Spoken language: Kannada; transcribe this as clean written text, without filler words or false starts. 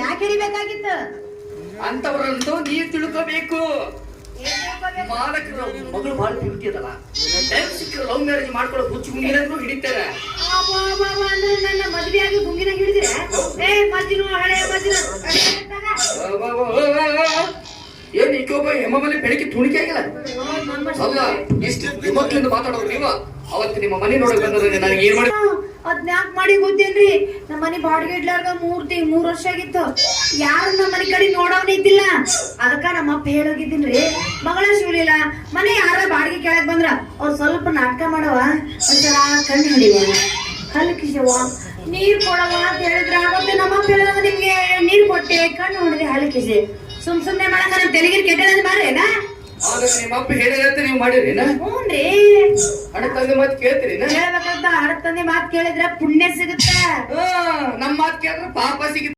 ಯಾಕೆ ಹಿಡಿಬೇಕಾಗಿತ್ತು ಅಂತವರಂತೂ ನೀವ್ ತಿಳ್ಕೋಬೇಕು. ಮಾಲಕರು ಮಗಳು ಬಾಳ ತಿಳ್ತಿದಲ್ಲ, ಲವ್ ಮ್ಯಾರೇಜ್ ಮಾಡ್ಕೊಳ್ಳೋ ಹುಚ್ಚು ಗುಂಗಿನಾದ್ರು ಹಿಡಿತಾರೆ. ನನ್ನ ಮದ್ವೆಯಾಗಿ ಗುಂಗಿನ ಹಿಡಿದ್ರೆ ಮಜ್ಜಿನ ಹಳೆ ಮಜ್ಜಿನ ಏನ್ ಈಗೊಬ್ಬ ಹೆಮ್ಮಲ್ಲಿ ಬೆಳಗ್ಗೆ ತುಣಿಕೆ ಆಗಿಲ್ಲ ಅಲ್ಲ. ಇಷ್ಟು ಮಕ್ಕಳಿಂದ ಮಾತಾಡೋರು ನೀವು. ಅವತ್ತು ನಿಮ್ಮ ಮನೆ ನೋಡಕ್ ಬಂದ್ರೆ ನನಗೆ ಏನ್ ಮಾಡಿ ಅದ್ನ್ಯಾಕ್ ಮಾಡಿ ಗೊತ್ತೇನ್ರಿ? ನಮ್ಮ ಮನೆ ಬಾಡಿಗೆ ಇಡ್ಲಾರ್ದ 3 ವರ್ಷ ಆಗಿತ್ತು. ಯಾರು ನಮ್ಮ ಮನೆ ಕಡೆ ನೋಡೋನ್ ಇದ್ದಿಲ್ಲ. ಅದಕ್ಕ ನಮ್ಮ ಅಪ್ಪ ಹೇಳೋಗಿದ್ದೀನ್ರಿ, ಮಗಳ ಶಿವಲಿಲ್ಲ ಮನೆ ಯಾರ ಬಾಡಿಗೆ ಕೇಳಕ್ ಬಂದ್ರ ಅವ್ರು ಸ್ವಲ್ಪ ನಾಟಕ ಮಾಡವ, ಒಂಥರ ಕಣ್ಣು ಹಿಡಿವ, ಕಲ್ಲು ಕಿಸವ, ನೀರ್ ಕೊಡವ ಅಂತ ಹೇಳಿದ್ರ ಆಗುತ್ತೆ. ನಮ್ಮ ಅಪ್ಪ ಹೇಳಿದಾಗ ನಿಮ್ಗೆ ನೀರ್ ಕೊಟ್ಟೆ, ಕಣ್ಣು ಹೊಡೆದೆ, ಹಲ್ಲು ಕಿಸೆ. ಸುಮ್ನೆ ಮಾಡಂಗ ನಮ್ ತೆಲಿಗಿನ ಕೆಟ್ಟದ ಮಾಡ್ರೇನಾ? ನಿಮ್ಮ ಅಪ್ಪ ಹೇಳಿದಂತ ನೀವು ಮಾಡಿರೇನ? ಹ್ಞೂನ್ರಿ. ಅಣ್ಣ ತಂದೆ ಮಾತು ಕೇಳ್ತೀರಿ? ಹೇಳ್ಬೇಕಂತ ಅಣ್ಣ ತಂದೆ ಮಾತು ಕೇಳಿದ್ರೆ ಪುಣ್ಯ ಸಿಗುತ್ತೆ. ನಮ್ಮ ಮಾತು ಕೇಳಿದ್ರೆ ಪಾಪ ಸಿಗುತ್ತೆ.